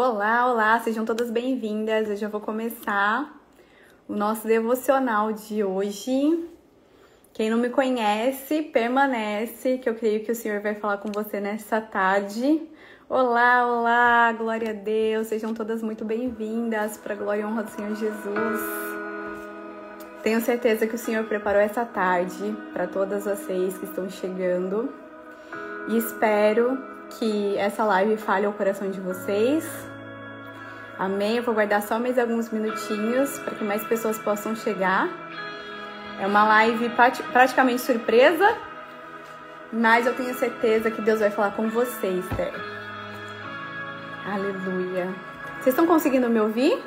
Olá, olá, sejam todas bem-vindas. Eu já vou começar o nosso devocional de hoje. Quem não me conhece, permanece, que eu creio que o Senhor vai falar com você nessa tarde. Olá, olá, glória a Deus, sejam todas muito bem-vindas para a glória e honra do Senhor Jesus. Tenho certeza que o Senhor preparou essa tarde para todas vocês que estão chegando e espero que essa live fale ao coração de vocês. Amém? Eu vou guardar só mais alguns minutinhos para que mais pessoas possam chegar. É uma live praticamente surpresa, mas eu tenho certeza que Deus vai falar com vocês, Esther. Aleluia. Vocês estão conseguindo me ouvir?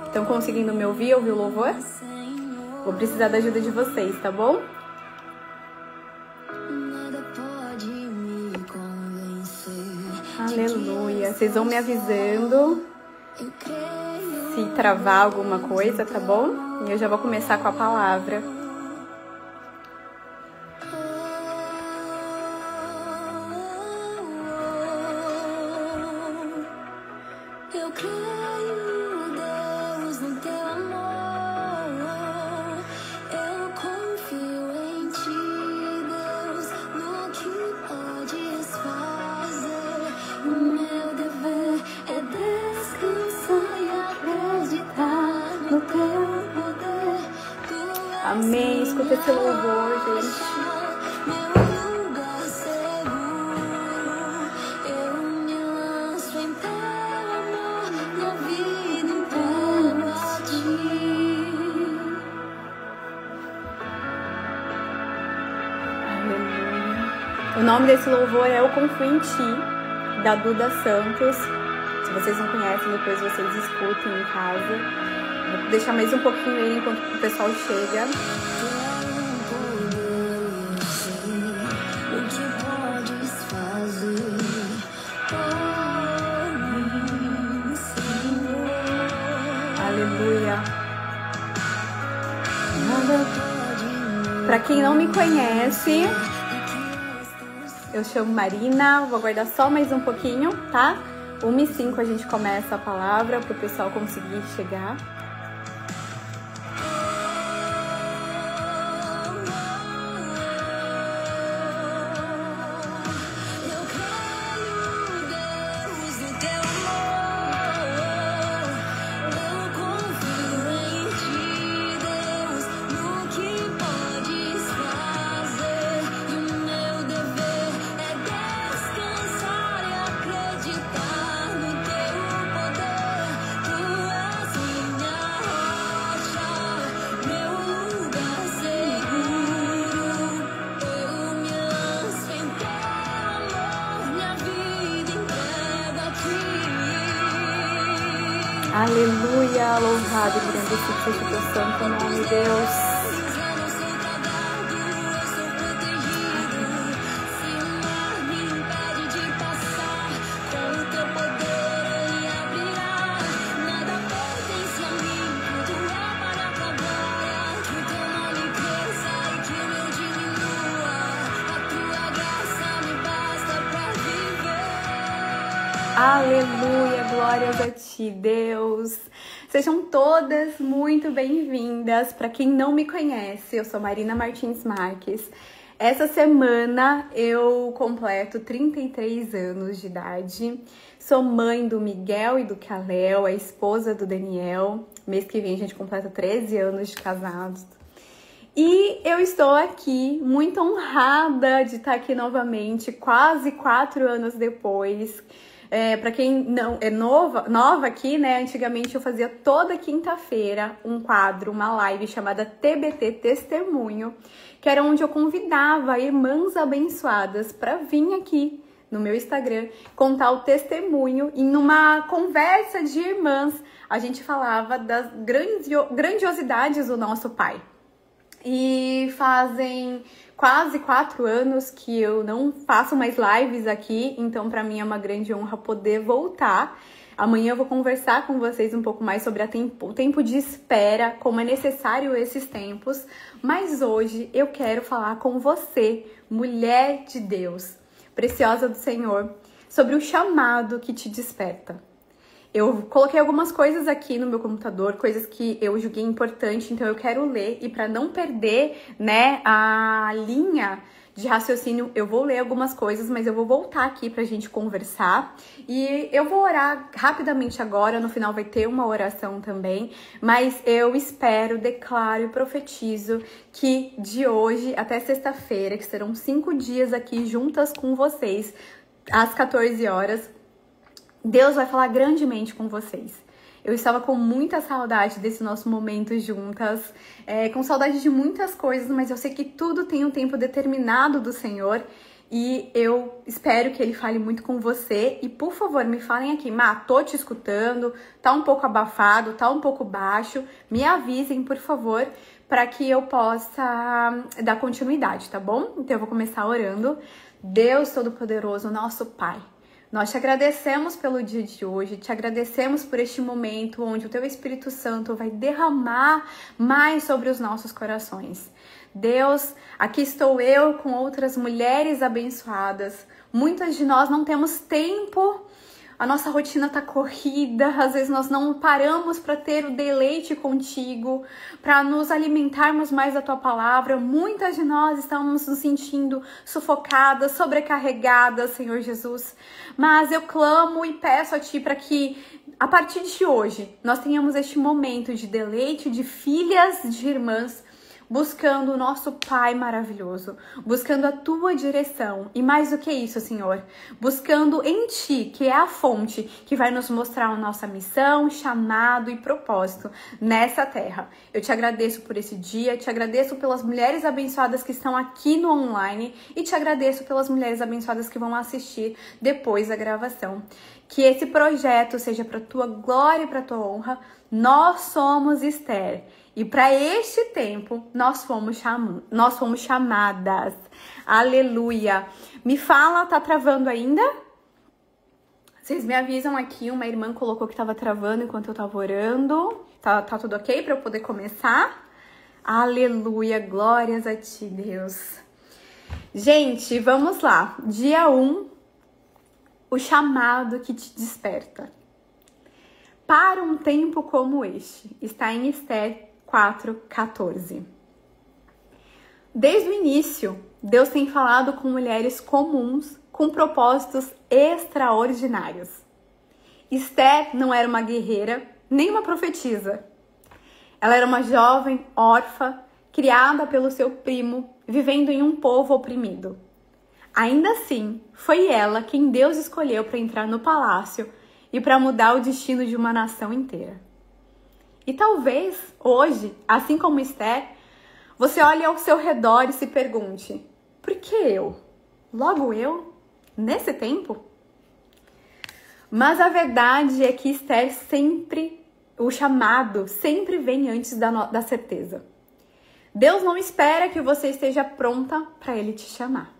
Estão conseguindo me ouvir o louvor? Vou precisar da ajuda de vocês, tá bom? Aleluia. Vocês vão me avisando se travar alguma coisa, tá bom? E eu já vou começar com a palavra. Amém. Escuta esse louvor, gente. O nome desse louvor é Eu Confio em Ti, da Duda Santos. Se vocês não conhecem, depois vocês escutem em casa. Vou deixar mais um pouquinho ele enquanto o pessoal chega. Aleluia. Para quem não me conhece, eu chamo Marina, vou aguardar só mais um pouquinho, tá? 1h05 a gente começa a palavra para o pessoal conseguir chegar. Aleluia, louvado e engrandecido seja o teu santo nome, Deus. Aleluia, glórias a Ti, Deus. Sejam todas muito bem-vindas. Para quem não me conhece, eu sou Marina Martins Marques. Essa semana eu completo 33 anos de idade. Sou mãe do Miguel e do Kalel, a esposa do Daniel. Mês que vem a gente completa 13 anos de casados. E eu estou aqui muito honrada de estar aqui novamente, quase 4 anos depois. Para quem não é nova aqui, né? Antigamente eu fazia toda quinta-feira um quadro, uma live chamada TBT Testemunho, que era onde eu convidava irmãs abençoadas para vir aqui no meu Instagram contar o testemunho. E numa conversa de irmãs a gente falava das grandiosidades do nosso Pai. E fazem quase 4 anos que eu não faço mais lives aqui, então para mim é uma grande honra poder voltar Amanhã eu vou conversar com vocês um pouco mais sobre o tempo de espera, como é necessário esses tempos. Mas hoje eu quero falar com você, mulher de Deus, preciosa do Senhor, sobre o chamado que te desperta. Eu coloquei algumas coisas aqui no meu computador, coisas que eu julguei importante, então eu quero ler. E para não perder, né, a linha de raciocínio, eu vou ler algumas coisas, mas eu vou voltar aqui pra gente conversar. E eu vou orar rapidamente agora, no final vai ter uma oração também. Mas eu espero, declaro e profetizo que de hoje até sexta-feira, que serão 5 dias aqui juntas com vocês, às 14 horas, Deus vai falar grandemente com vocês. Eu estava com muita saudade desse nosso momento juntas, com saudade de muitas coisas, mas eu sei que tudo tem um tempo determinado do Senhor e eu espero que Ele fale muito com você. E por favor, me falem aqui, tô te escutando, tá um pouco abafado, tá um pouco baixo, me avisem, por favor, para que eu possa dar continuidade, tá bom? Então eu vou começar orando. Deus Todo-Poderoso, nosso Pai, nós te agradecemos pelo dia de hoje, te agradecemos por este momento onde o Teu Espírito Santo vai derramar mais sobre os nossos corações. Deus, aqui estou eu com outras mulheres abençoadas. Muitas de nós não temos tempo, a nossa rotina tá corrida, às vezes nós não paramos para ter o deleite contigo, para nos alimentarmos mais da tua palavra. Muitas de nós estamos nos sentindo sufocadas, sobrecarregadas, Senhor Jesus. Mas eu clamo e peço a ti para que a partir de hoje nós tenhamos este momento de deleite, de filhas, de irmãs, buscando o nosso Pai maravilhoso, buscando a Tua direção e mais do que isso, Senhor, buscando em Ti, que é a fonte que vai nos mostrar a nossa missão, chamado e propósito nessa terra. Eu te agradeço por esse dia, te agradeço pelas mulheres abençoadas que estão aqui no online e te agradeço pelas mulheres abençoadas que vão assistir depois da gravação. Que esse projeto seja para Tua glória e para Tua honra. Nós somos Esther. E para este tempo, nós fomos chamadas. Aleluia. Me fala, tá travando ainda? Vocês me avisam aqui, uma irmã colocou que estava travando enquanto eu estava orando. Tá tudo ok para eu poder começar? Aleluia, glórias a ti, Deus. Gente, vamos lá. Dia 1, o chamado que te desperta. Para um tempo como este, está em Esther 4:14. Desde o início, Deus tem falado com mulheres comuns com propósitos extraordinários. Esther não era uma guerreira, nem uma profetisa. Ela era uma jovem órfã, criada pelo seu primo, vivendo em um povo oprimido. Ainda assim, foi ela quem Deus escolheu para entrar no palácio e para mudar o destino de uma nação inteira. E talvez hoje, assim como Esther, você olhe ao seu redor e se pergunte: por que eu? Logo eu? Nesse tempo? Mas a verdade é que Esther o chamado sempre vem antes da certeza. Deus não espera que você esteja pronta para Ele te chamar.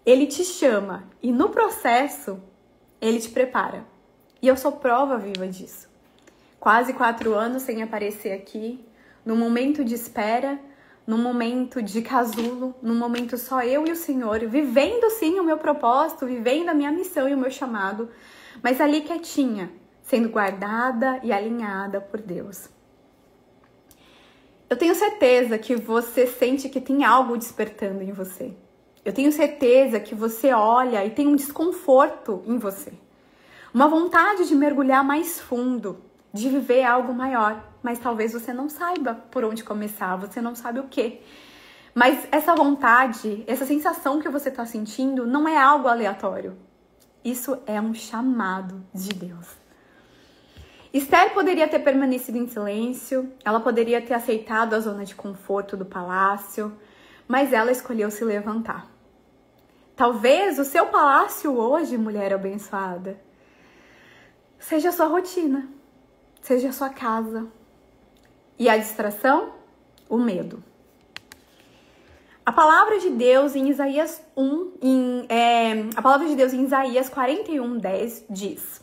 Ele te chama e no processo, Ele te prepara. E eu sou prova viva disso. Quase 4 anos sem aparecer aqui, num momento de espera, num momento de casulo, num momento só eu e o Senhor, vivendo sim o meu propósito, vivendo a minha missão e o meu chamado, mas ali quietinha, sendo guardada e alinhada por Deus. Eu tenho certeza que você sente que tem algo despertando em você. Eu tenho certeza que você olha e tem um desconforto em você. Uma vontade de mergulhar mais fundo, de viver algo maior, mas talvez você não saiba por onde começar, você não sabe o quê. Mas essa vontade, essa sensação que você está sentindo não é algo aleatório. Isso é um chamado de Deus. Esther poderia ter permanecido em silêncio, ela poderia ter aceitado a zona de conforto do palácio, mas ela escolheu se levantar. Talvez o seu palácio hoje, mulher abençoada, seja a sua rotina. Seja a sua casa. E a distração? O medo. A palavra de Deus em Isaías 41:10 diz: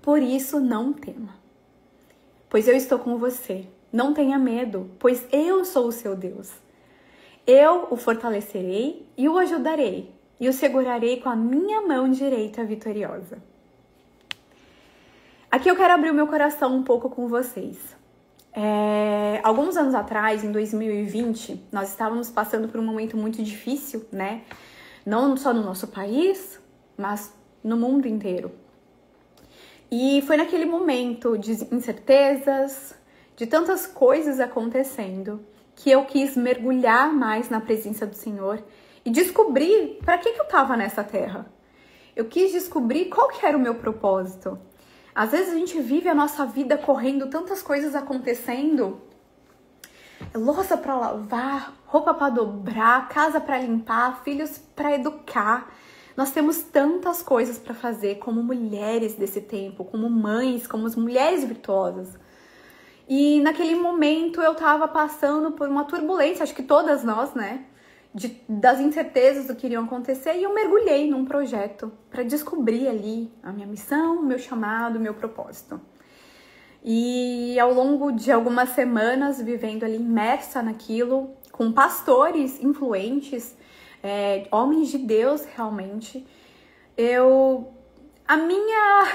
Por isso, não tema, pois eu estou com você. Não tenha medo, pois eu sou o seu Deus. Eu o fortalecerei e o ajudarei, e o segurarei com a minha mão direita vitoriosa. Aqui eu quero abrir o meu coração um pouco com vocês. Alguns anos atrás, em 2020, nós estávamos passando por um momento muito difícil, né? Não só no nosso país, mas no mundo inteiro. E foi naquele momento de incertezas, de tantas coisas acontecendo, que eu quis mergulhar mais na presença do Senhor e descobrir para que eu estava nessa terra. Eu quis descobrir qual que era o meu propósito. Às vezes a gente vive a nossa vida correndo, tantas coisas acontecendo, louça para lavar, roupa para dobrar, casa para limpar, filhos para educar. Nós temos tantas coisas para fazer como mulheres desse tempo, como mães, como as mulheres virtuosas. E naquele momento eu estava passando por uma turbulência, acho que todas nós, né? Das incertezas do que iriam acontecer, e eu mergulhei num projeto para descobrir ali a minha missão, o meu chamado, o meu propósito. E ao longo de algumas semanas, vivendo ali imersa naquilo, com pastores influentes, homens de Deus realmente, a minha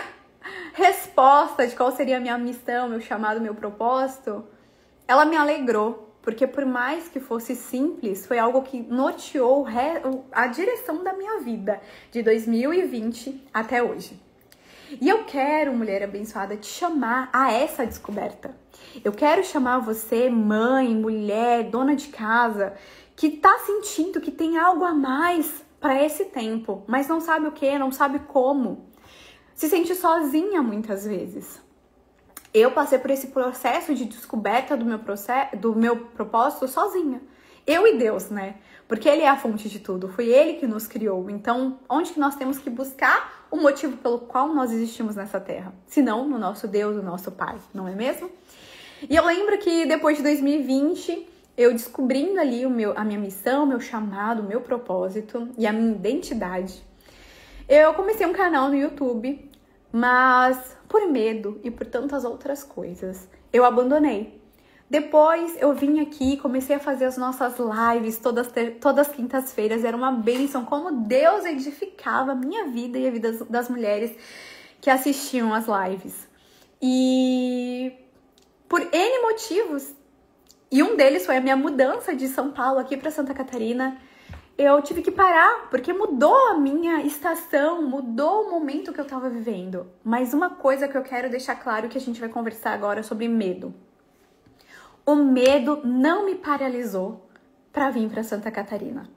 resposta de qual seria a minha missão, meu chamado, meu propósito, ela me alegrou. Porque por mais que fosse simples, foi algo que norteou a direção da minha vida, de 2020 até hoje. E eu quero, mulher abençoada, te chamar a essa descoberta. Eu quero chamar você, mãe, mulher, dona de casa, que tá sentindo que tem algo a mais para esse tempo, mas não sabe o que, não sabe como. Se sente sozinha muitas vezes. Eu passei por esse processo de descoberta do meu propósito sozinha. Eu e Deus, né? Porque Ele é a fonte de tudo. Foi Ele que nos criou. Então, onde que nós temos que buscar o motivo pelo qual nós existimos nessa terra? Se não no nosso Deus, no nosso Pai, não é mesmo? E eu lembro que depois de 2020, eu descobrindo ali a minha missão, meu chamado, meu propósito e a minha identidade, eu comecei um canal no YouTube, mas por medo e por tantas outras coisas, eu abandonei. Depois eu vim aqui, comecei a fazer as nossas lives todas as quintas-feiras. Era uma bênção, como Deus edificava a minha vida e a vida das mulheres que assistiam as lives. E por N motivos, e um deles foi a minha mudança de São Paulo aqui para Santa Catarina, eu tive que parar, porque mudou a minha estação, mudou o momento que eu tava vivendo. Mas uma coisa que eu quero deixar claro, que a gente vai conversar agora sobre medo. O medo não me paralisou para vir para Santa Catarina.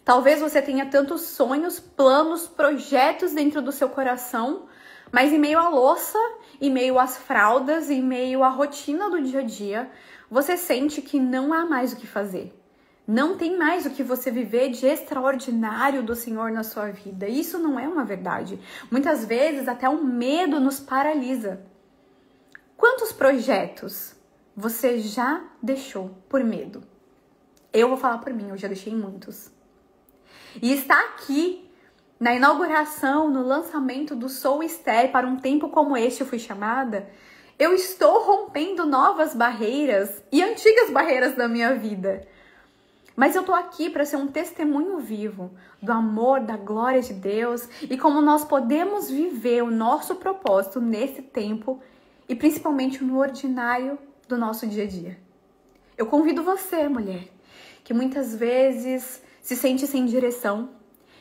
Talvez você tenha tantos sonhos, planos, projetos dentro do seu coração, mas em meio à louça, em meio às fraldas, em meio à rotina do dia a dia, você sente que não há mais o que fazer. Não tem mais o que você viver de extraordinário do Senhor na sua vida. Isso não é uma verdade. Muitas vezes até o medo nos paralisa. Quantos projetos você já deixou por medo? Eu vou falar por mim, eu já deixei muitos. E está aqui na inauguração, no lançamento do Sou Esther, para um tempo como este eu fui chamada, eu estou rompendo novas barreiras e antigas barreiras da minha vida. Mas eu tô aqui para ser um testemunho vivo do amor, da glória de Deus e como nós podemos viver o nosso propósito nesse tempo e principalmente no ordinário do nosso dia a dia. Eu convido você, mulher, que muitas vezes se sente sem direção,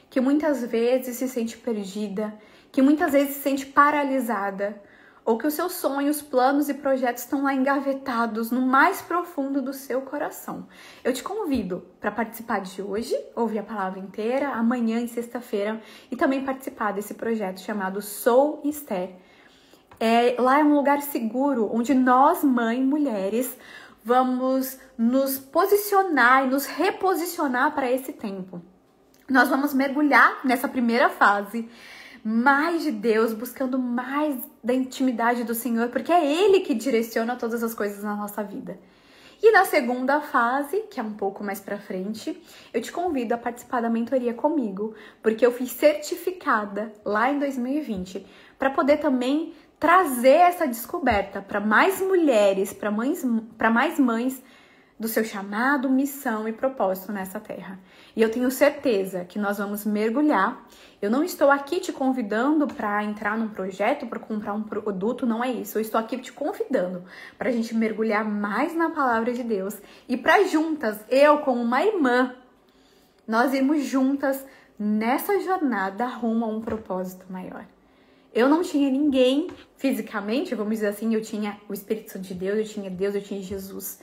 que muitas vezes se sente perdida, que muitas vezes se sente paralisada, ou que os seus sonhos, planos e projetos estão lá engavetados no mais profundo do seu coração. Eu te convido para participar de hoje, ouvir a palavra inteira, amanhã e sexta-feira, e também participar desse projeto chamado Sou Esther. Lá é um lugar seguro, onde nós, mães, mulheres, vamos nos posicionar e nos reposicionar para esse tempo. Nós vamos mergulhar nessa primeira fase, mais de Deus, buscando mais da intimidade do Senhor, porque é Ele que direciona todas as coisas na nossa vida. E na segunda fase, que é um pouco mais pra frente, eu te convido a participar da mentoria comigo, porque eu fui certificada lá em 2020 para poder também trazer essa descoberta para mais mulheres, para mais mães do seu chamado, missão e propósito nessa terra. E eu tenho certeza que nós vamos mergulhar. Eu não estou aqui te convidando para entrar num projeto, para comprar um produto, não é isso. Eu estou aqui te convidando para a gente mergulhar mais na palavra de Deus e para juntas, eu como uma irmã, nós irmos juntas nessa jornada rumo a um propósito maior. Eu não tinha ninguém fisicamente, vamos dizer assim, eu tinha o Espírito Santo de Deus, eu tinha Jesus.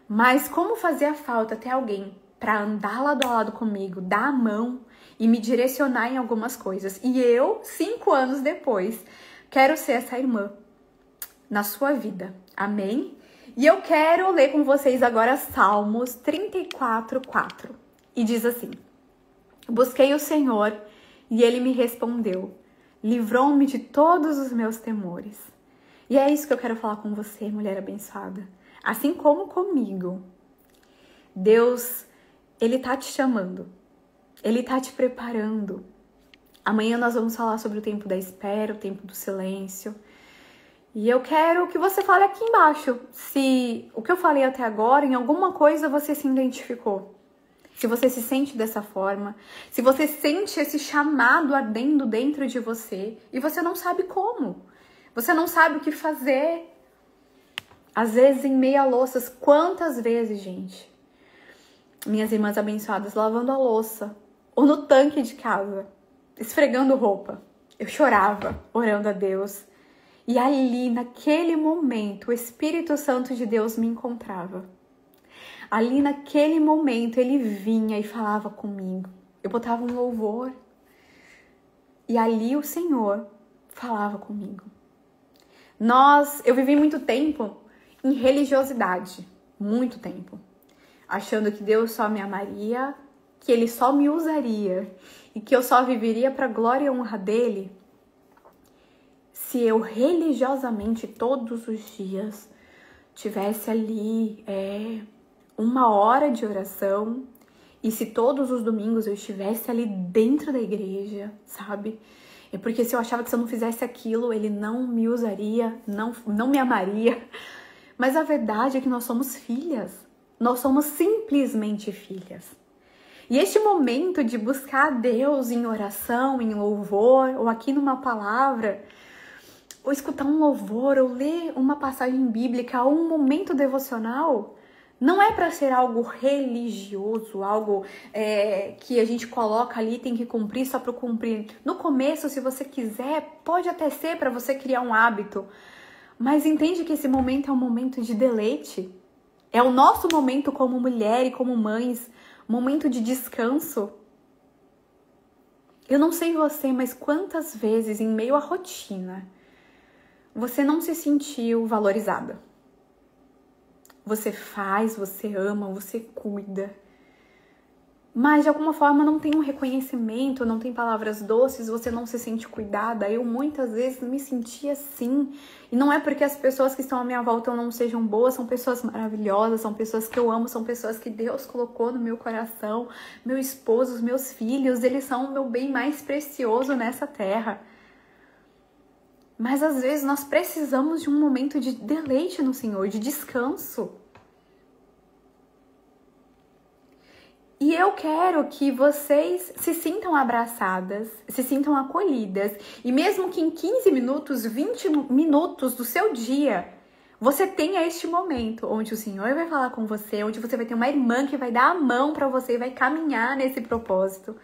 Mas como fazia falta ter alguém para andar lado a lado comigo, dar a mão e me direcionar em algumas coisas. E eu, 5 anos depois, quero ser essa irmã na sua vida. Amém? E eu quero ler com vocês agora Salmos 34:4. E diz assim: busquei o Senhor e Ele me respondeu. Livrou-me de todos os meus temores. E é isso que eu quero falar com você, mulher abençoada. Assim como comigo, Deus, Ele tá te chamando. Ele tá te preparando. Amanhã nós vamos falar sobre o tempo da espera, o tempo do silêncio. E eu quero que você fale aqui embaixo se o que eu falei até agora, em alguma coisa você se identificou. Se você se sente dessa forma, se você sente esse chamado ardendo dentro de você e você não sabe como. Você não sabe o que fazer. Às vezes em meia louças, quantas vezes, gente? Minhas irmãs abençoadas lavando a louça ou no tanque de casa, esfregando roupa. Eu chorava, orando a Deus. E ali, naquele momento, o Espírito Santo de Deus me encontrava. Ali, naquele momento, ele vinha e falava comigo. Eu botava um louvor. E ali o Senhor falava comigo. Eu vivi muito tempo em religiosidade. Muito tempo. Achando que Deus só me amaria, que Ele só me usaria e que eu só viveria para a glória e honra dEle se eu religiosamente todos os dias tivesse ali 1 hora de oração e se todos os domingos eu estivesse ali dentro da igreja, sabe? É porque se eu achava que se eu não fizesse aquilo, Ele não me usaria, não me amaria. Mas a verdade é que nós somos filhas. Nós somos simplesmente filhas. E este momento de buscar a Deus em oração, em louvor, ou aqui numa palavra, ou escutar um louvor, ou ler uma passagem bíblica, ou um momento devocional, não é para ser algo religioso, algo que a gente coloca ali, tem que cumprir só para cumprir. No começo, se você quiser, pode até ser para você criar um hábito, mas entende que esse momento é um momento de deleite. É o nosso momento como mulher e como mães, momento de descanso. Eu não sei você, mas quantas vezes em meio à rotina você não se sentiu valorizada? Você faz, você ama, você cuida, mas de alguma forma não tem um reconhecimento, não tem palavras doces, você não se sente cuidada. Eu muitas vezes me senti assim. E não é porque as pessoas que estão à minha volta não sejam boas, são pessoas maravilhosas, são pessoas que eu amo, são pessoas que Deus colocou no meu coração, meu esposo, os meus filhos, eles são o meu bem mais precioso nessa terra. Mas às vezes nós precisamos de um momento de deleite no Senhor, de descanso. E eu quero que vocês se sintam abraçadas, se sintam acolhidas. E mesmo que em 15 minutos, 20 minutos do seu dia, você tenha este momento onde o Senhor vai falar com você, onde você vai ter uma irmã que vai dar a mão para você e vai caminhar nesse propósito.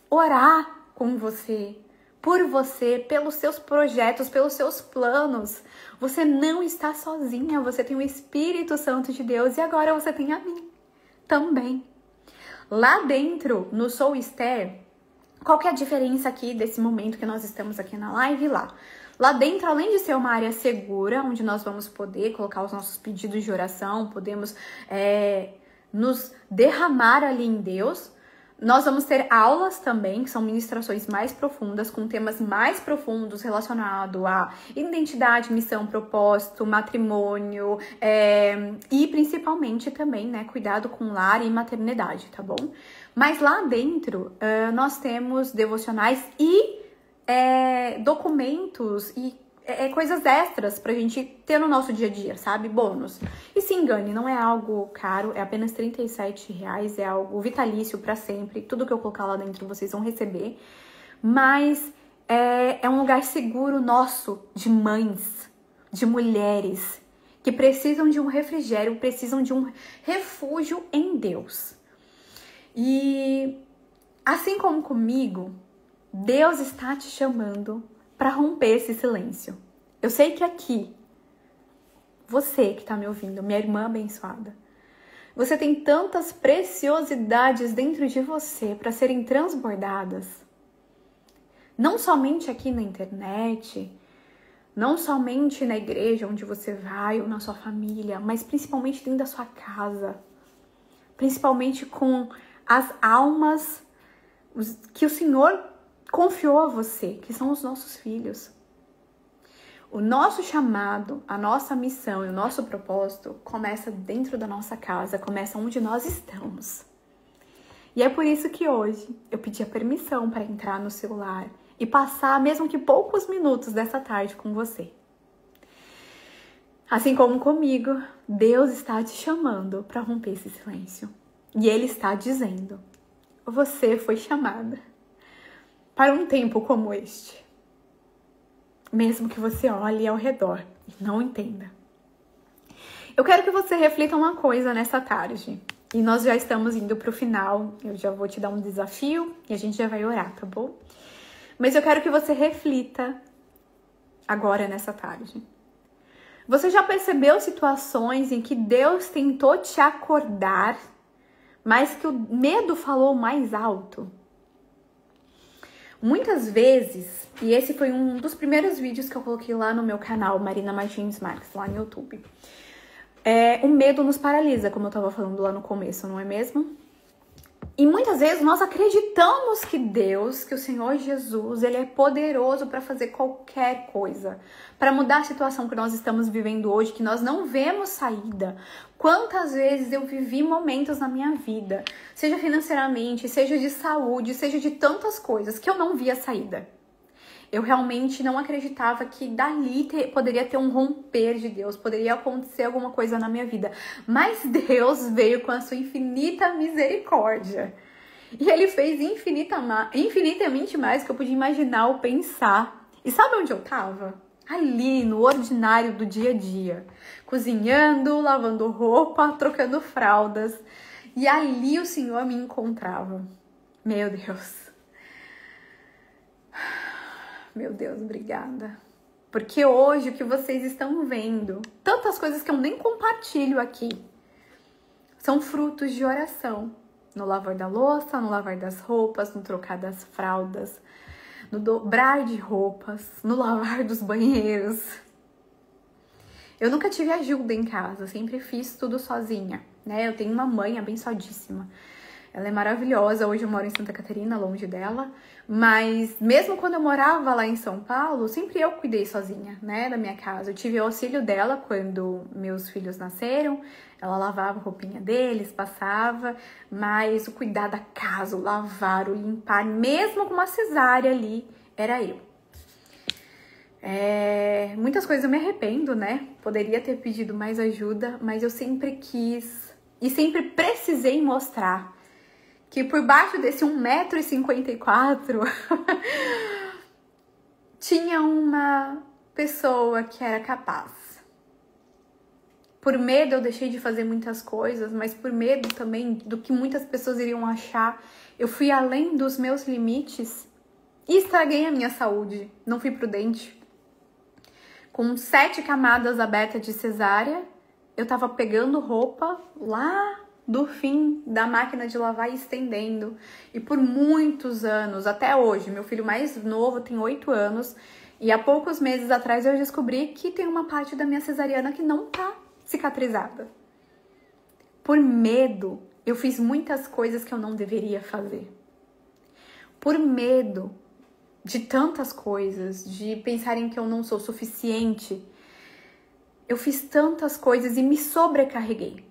Orar com você, por você, pelos seus projetos, pelos seus planos. Você não está sozinha, você tem o Espírito Santo de Deus e agora você tem a mim também. Lá dentro, no Sou Esther, qual que é a diferença aqui desse momento que nós estamos aqui na live lá? Lá dentro, além de ser uma área segura, onde nós vamos poder colocar os nossos pedidos de oração, podemos nos derramar ali em Deus, nós vamos ter aulas também, que são ministrações mais profundas, com temas mais profundos relacionados a identidade, missão, propósito, matrimônio e principalmente também, né, cuidado com lar e maternidade, tá bom? Mas lá dentro nós temos devocionais e documentos e coisas extras pra gente ter no nosso dia a dia, sabe? Bônus. E se engane, não é algo caro, é apenas R$37, é algo vitalício pra sempre. Tudo que eu colocar lá dentro vocês vão receber. Mas é um lugar seguro nosso, de mães, de mulheres, que precisam de um refrigério, precisam de um refúgio em Deus. E assim como comigo, Deus está te chamando para romper esse silêncio. Eu sei que aqui, você que está me ouvindo, minha irmã abençoada, você tem tantas preciosidades dentro de você para serem transbordadas. Não somente aqui na internet, não somente na igreja onde você vai ou na sua família, mas principalmente dentro da sua casa. Principalmente com as almas que o Senhor confiou a você, que são os nossos filhos. O nosso chamado, a nossa missão e o nosso propósito começa dentro da nossa casa, começa onde nós estamos. E é por isso que hoje eu pedi a permissão para entrar no seu lar e passar mesmo que poucos minutos dessa tarde com você. Assim como comigo, Deus está te chamando para romper esse silêncio. E Ele está dizendo: você foi chamada para um tempo como este. Mesmo que você olhe ao redor e não entenda. Eu quero que você reflita uma coisa nessa tarde. E nós já estamos indo para o final. Eu já vou te dar um desafio e a gente já vai orar, tá bom? Mas eu quero que você reflita agora nessa tarde. Você já percebeu situações em que Deus tentou te acordar, mas que o medo falou mais alto? Muitas vezes, e esse foi um dos primeiros vídeos que eu coloquei lá no meu canal, Marina Martins Marques, lá no YouTube. O medo nos paralisa, como eu estava falando lá no começo, não é mesmo? E muitas vezes nós acreditamos que Deus, que o Senhor Jesus, Ele é poderoso para fazer qualquer coisa, para mudar a situação que nós estamos vivendo hoje, que nós não vemos saída. Quantas vezes eu vivi momentos na minha vida, seja financeiramente, seja de saúde, seja de tantas coisas, que eu não via saída. Eu realmente não acreditava que dali poderia ter um romper de Deus, poderia acontecer alguma coisa na minha vida. Mas Deus veio com a sua infinita misericórdia. E Ele fez infinitamente mais do que eu podia imaginar ou pensar. E sabe onde eu tava? Ali, no ordinário do dia a dia. Cozinhando, lavando roupa, trocando fraldas. E ali o Senhor me encontrava. Meu Deus. Meu Deus, obrigada. Porque hoje o que vocês estão vendo, tantas coisas que eu nem compartilho aqui, são frutos de oração. No lavar da louça, no lavar das roupas, no trocar das fraldas, no dobrar de roupas, no lavar dos banheiros. Eu nunca tive ajuda em casa, eu sempre fiz tudo sozinha, né? Eu tenho uma mãe abençoadíssima. Ela é maravilhosa, hoje eu moro em Santa Catarina, longe dela, mas mesmo quando eu morava lá em São Paulo, sempre eu cuidei sozinha, né, da minha casa. Eu tive o auxílio dela quando meus filhos nasceram, ela lavava a roupinha deles, passava, mas o cuidar da casa, o lavar, o limpar, mesmo com uma cesárea ali, era eu. Muitas coisas eu me arrependo, né, poderia ter pedido mais ajuda, mas eu sempre quis e sempre precisei mostrar que por baixo desse 1,54 m tinha uma pessoa que era capaz. Por medo eu deixei de fazer muitas coisas, mas por medo também do que muitas pessoas iriam achar, eu fui além dos meus limites e estraguei a minha saúde. Não fui prudente. Com 7 camadas abertas de cesárea, eu tava pegando roupa lá do fim da máquina de lavar e estendendo. E por muitos anos, até hoje, meu filho mais novo tem 8 anos. E há poucos meses atrás eu descobri que tem uma parte da minha cesariana que não tá cicatrizada. Por medo, eu fiz muitas coisas que eu não deveria fazer. Por medo de tantas coisas, de pensarem que eu não sou suficiente, eu fiz tantas coisas e me sobrecarreguei.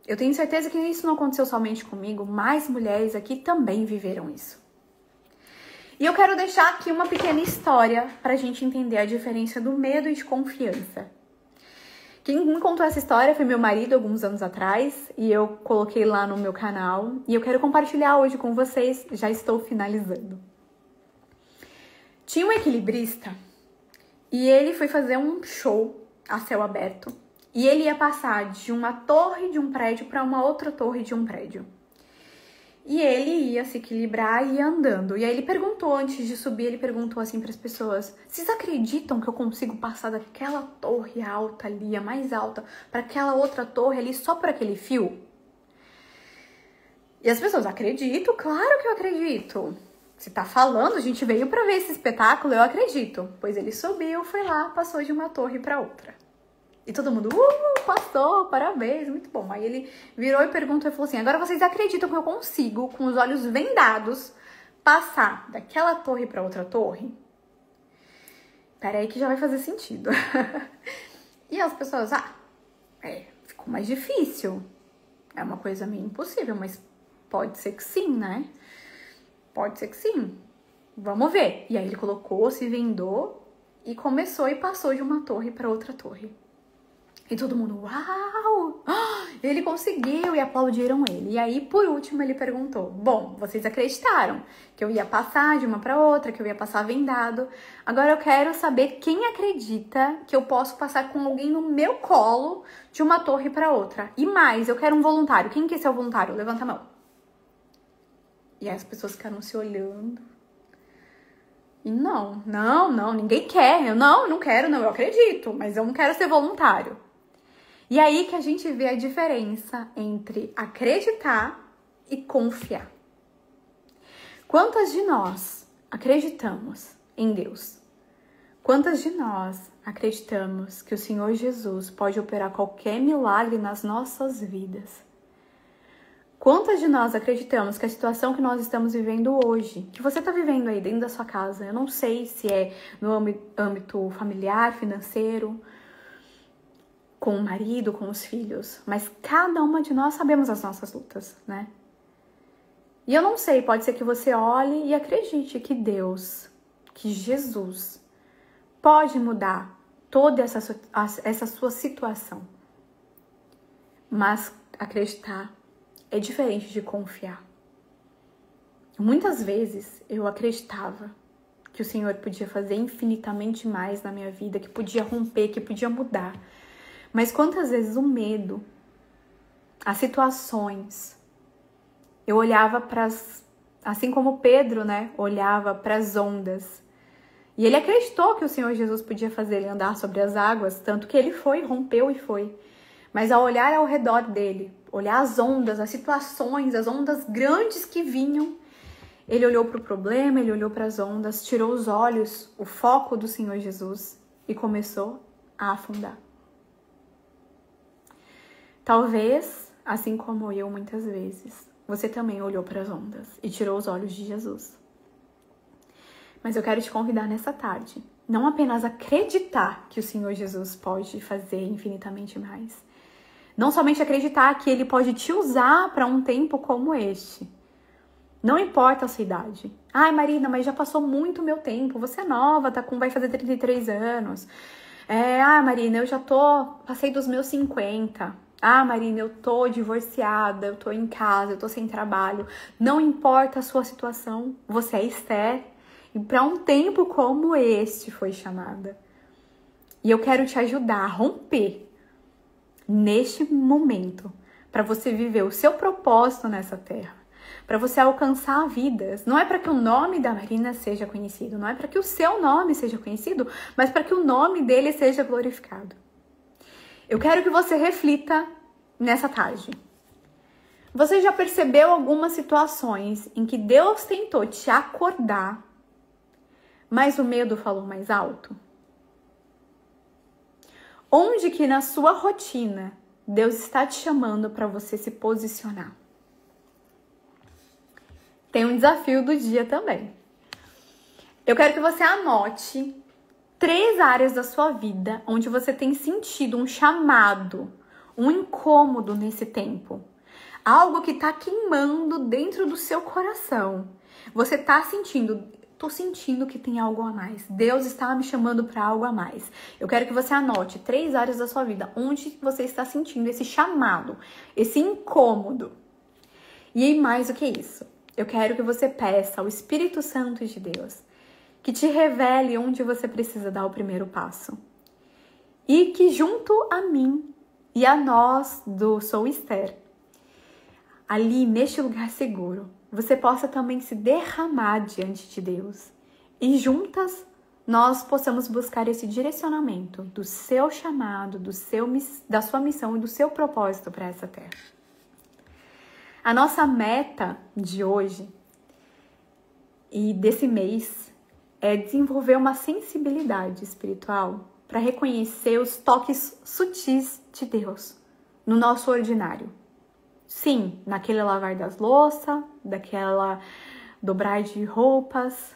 Eu tenho certeza que isso não aconteceu somente comigo, mais mulheres aqui também viveram isso. E eu quero deixar aqui uma pequena história para a gente entender a diferença do medo e de confiança. Quem me contou essa história foi meu marido alguns anos atrás e eu coloquei lá no meu canal e eu quero compartilhar hoje com vocês. Já estou finalizando. Tinha um equilibrista e ele foi fazer um show a céu aberto e ele ia passar de uma torre de um prédio para uma outra torre de um prédio. E ele ia se equilibrar e ia andando. E aí ele perguntou, antes de subir, ele perguntou assim para as pessoas: vocês acreditam que eu consigo passar daquela torre alta ali, a mais alta, para aquela outra torre ali, só por aquele fio? E as pessoas: acredito, claro que eu acredito. Se tá falando, a gente veio para ver esse espetáculo, eu acredito. Pois ele subiu, foi lá, passou de uma torre para outra. E todo mundo, passou, parabéns, muito bom. Aí ele virou e perguntou e falou assim: agora vocês acreditam que eu consigo, com os olhos vendados, passar daquela torre para outra torre? Pera aí que já vai fazer sentido. E as pessoas, ficou mais difícil. É uma coisa meio impossível, mas pode ser que sim, né? Pode ser que sim. Vamos ver. E aí ele colocou, se vendou e começou e passou de uma torre para outra torre. E todo mundo, uau! Ele conseguiu, e aplaudiram ele. E aí, por último, ele perguntou: bom, vocês acreditaram que eu ia passar de uma para outra, que eu ia passar vendado. Agora eu quero saber quem acredita que eu posso passar com alguém no meu colo de uma torre para outra. E mais, eu quero um voluntário. Quem quer ser o voluntário? Levanta a mão. E aí as pessoas ficaram se olhando. E não, ninguém quer. Eu não quero, eu acredito, mas eu não quero ser voluntário. E aí que a gente vê a diferença entre acreditar e confiar. Quantas de nós acreditamos em Deus? Quantas de nós acreditamos que o Senhor Jesus pode operar qualquer milagre nas nossas vidas? Quantas de nós acreditamos que a situação que nós estamos vivendo hoje, que você está vivendo aí dentro da sua casa, eu não sei se é no âmbito familiar, financeiro, com o marido, com os filhos, mas cada uma de nós sabemos as nossas lutas, né? E eu não sei, pode ser que você olhe e acredite que Deus, que Jesus, pode mudar toda essa sua situação. Mas acreditar é diferente de confiar. Muitas vezes eu acreditava que o Senhor podia fazer infinitamente mais na minha vida, que podia romper, que podia mudar. Mas quantas vezes o medo, as situações, eu olhava assim como Pedro, né, olhava para as ondas. E ele acreditou que o Senhor Jesus podia fazer ele andar sobre as águas, tanto que ele foi, rompeu e foi. Mas ao olhar ao redor dele, olhar as ondas, as situações, as ondas grandes que vinham, ele olhou para o problema, ele olhou para as ondas, tirou os olhos, o foco do Senhor Jesus e começou a afundar. Talvez, assim como eu muitas vezes, você também olhou para as ondas e tirou os olhos de Jesus. Mas eu quero te convidar nessa tarde, não apenas acreditar que o Senhor Jesus pode fazer infinitamente mais, não somente acreditar que Ele pode te usar para um tempo como este. Não importa a sua idade. Ai, Marina, mas já passou muito o meu tempo. Você é nova, vai fazer 33 anos. Marina, eu já passei dos meus 50. Ah, Marina, eu tô divorciada, eu tô em casa, eu tô sem trabalho. Não importa a sua situação, você é Esther. E para um tempo como este foi chamada. E eu quero te ajudar a romper neste momento, para você viver o seu propósito nessa terra, para você alcançar vidas. Não é para que o nome da Marina seja conhecido, não é para que o seu nome seja conhecido, mas para que o nome dele seja glorificado. Eu quero que você reflita nessa tarde. Você já percebeu algumas situações em que Deus tentou te acordar, mas o medo falou mais alto? Onde que na sua rotina Deus está te chamando para você se posicionar? Tem um desafio do dia também. Eu quero que você anote 3 áreas da sua vida onde você tem sentido um chamado, um incômodo nesse tempo. Algo que está queimando dentro do seu coração. Você está sentindo, tô sentindo que tem algo a mais. Deus está me chamando para algo a mais. Eu quero que você anote 3 áreas da sua vida onde você está sentindo esse chamado, esse incômodo. E mais do que isso, eu quero que você peça ao Espírito Santo de Deus que te revele onde você precisa dar o primeiro passo. E que junto a mim e a nós do Sou Esther, ali neste lugar seguro, você possa também se derramar diante de Deus. E juntas nós possamos buscar esse direcionamento do seu chamado, da sua missão e do seu propósito para essa terra. A nossa meta de hoje e desse mês é desenvolver uma sensibilidade espiritual para reconhecer os toques sutis de Deus no nosso ordinário. Sim, naquele lavar das louças, daquela dobrar de roupas.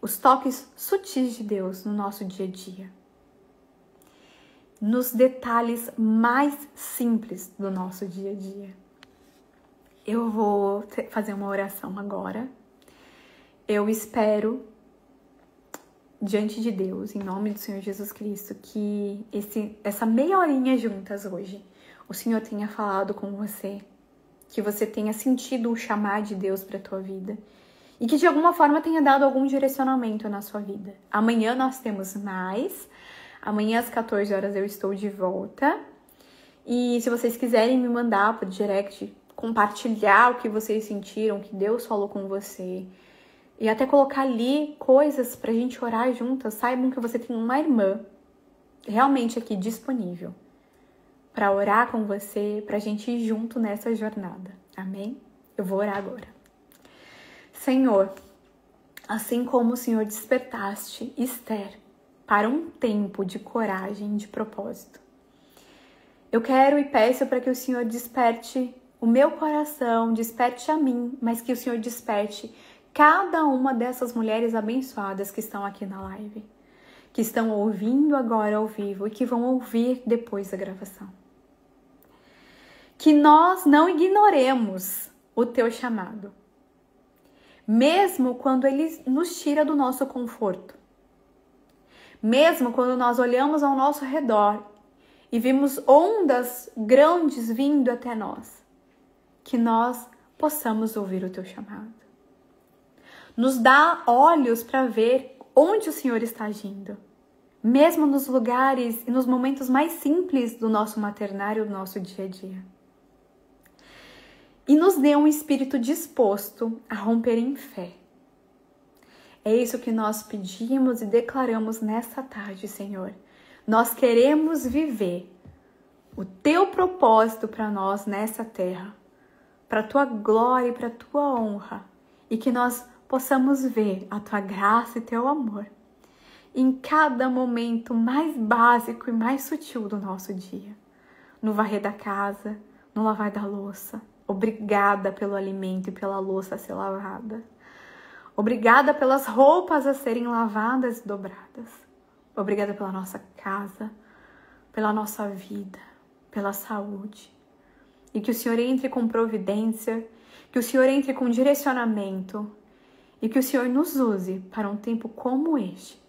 Os toques sutis de Deus no nosso dia a dia. Nos detalhes mais simples do nosso dia a dia. Eu vou fazer uma oração agora. Eu espero, diante de Deus, em nome do Senhor Jesus Cristo, que essa meia horinha juntas hoje, o Senhor tenha falado com você, que você tenha sentido o chamar de Deus para a tua vida e que de alguma forma tenha dado algum direcionamento na sua vida. Amanhã nós temos mais. Amanhã às 14 horas eu estou de volta. E se vocês quiserem me mandar por direct, compartilhar o que vocês sentiram, o que Deus falou com você, e até colocar ali coisas pra gente orar juntas, saibam que você tem uma irmã realmente aqui disponível para orar com você, pra gente ir junto nessa jornada. Amém? Eu vou orar agora. Senhor, assim como o Senhor despertaste Esther para um tempo de coragem e de propósito, eu quero e peço para que o Senhor desperte o meu coração, desperte a mim, mas que o Senhor desperte cada uma dessas mulheres abençoadas que estão aqui na live, que estão ouvindo agora ao vivo e que vão ouvir depois da gravação. Que nós não ignoremos o teu chamado, mesmo quando ele nos tira do nosso conforto, mesmo quando nós olhamos ao nosso redor e vimos ondas grandes vindo até nós, que nós possamos ouvir o teu chamado. Nos dá olhos para ver onde o Senhor está agindo, mesmo nos lugares e nos momentos mais simples do nosso maternário, do nosso dia a dia. E nos dê um espírito disposto a romper em fé. É isso que nós pedimos e declaramos nessa tarde, Senhor. Nós queremos viver o teu propósito para nós nessa terra, para a tua glória e para a tua honra, e que nós possamos ver a tua graça e teu amor em cada momento mais básico e mais sutil do nosso dia. No varrer da casa, no lavar da louça. Obrigada pelo alimento e pela louça a ser lavada. Obrigada pelas roupas a serem lavadas e dobradas. Obrigada pela nossa casa, pela nossa vida, pela saúde. E que o Senhor entre com providência, que o Senhor entre com direcionamento e que o Senhor nos use para um tempo como este,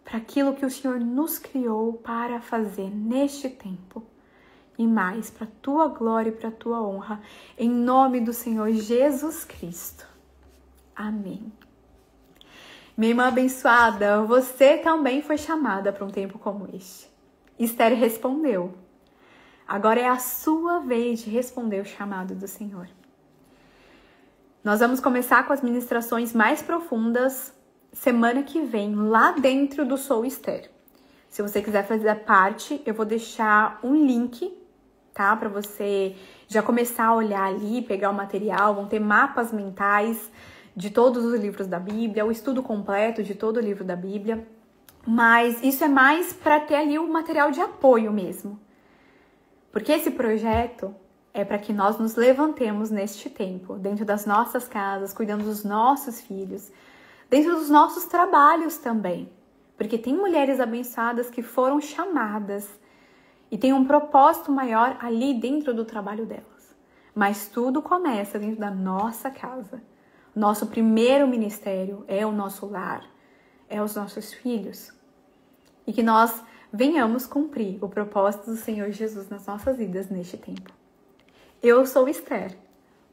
para aquilo que o Senhor nos criou para fazer neste tempo. E mais, para a tua glória e para a tua honra, em nome do Senhor Jesus Cristo. Amém. Minha irmã abençoada, você também foi chamada para um tempo como este. Esther respondeu. Agora é a sua vez de responder o chamado do Senhor. Nós vamos começar com as ministrações mais profundas semana que vem, lá dentro do Sou Esther. Se você quiser fazer parte, eu vou deixar um link, tá? Para você já começar a olhar ali, pegar o material. Vão ter mapas mentais de todos os livros da Bíblia, o estudo completo de todo o livro da Bíblia. Mas isso é mais para ter ali o material de apoio mesmo. Porque esse projeto é para que nós nos levantemos neste tempo, dentro das nossas casas, cuidando dos nossos filhos, dentro dos nossos trabalhos também. Porque tem mulheres abençoadas que foram chamadas e tem um propósito maior ali dentro do trabalho delas. Mas tudo começa dentro da nossa casa, Nosso primeiro ministério é o nosso lar, é os nossos filhos. E que nós venhamos cumprir o propósito do Senhor Jesus nas nossas vidas neste tempo. Eu sou Esther,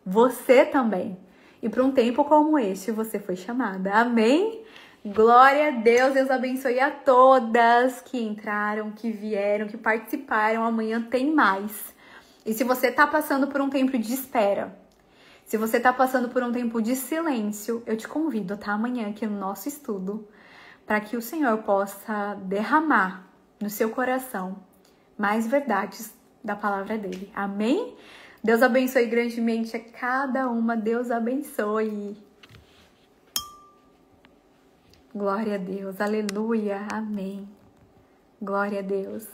você também. E para um tempo como este, você foi chamada. Amém? Glória a Deus, Deus abençoe a todas que entraram, que vieram, que participaram. Amanhã tem mais. E se você está passando por um tempo de espera, se você está passando por um tempo de silêncio, eu te convido a estar amanhã aqui no nosso estudo, para que o Senhor possa derramar no seu coração mais verdades da palavra dele. Amém? Deus abençoe grandemente a cada uma. Deus abençoe. Glória a Deus. Aleluia. Amém. Glória a Deus.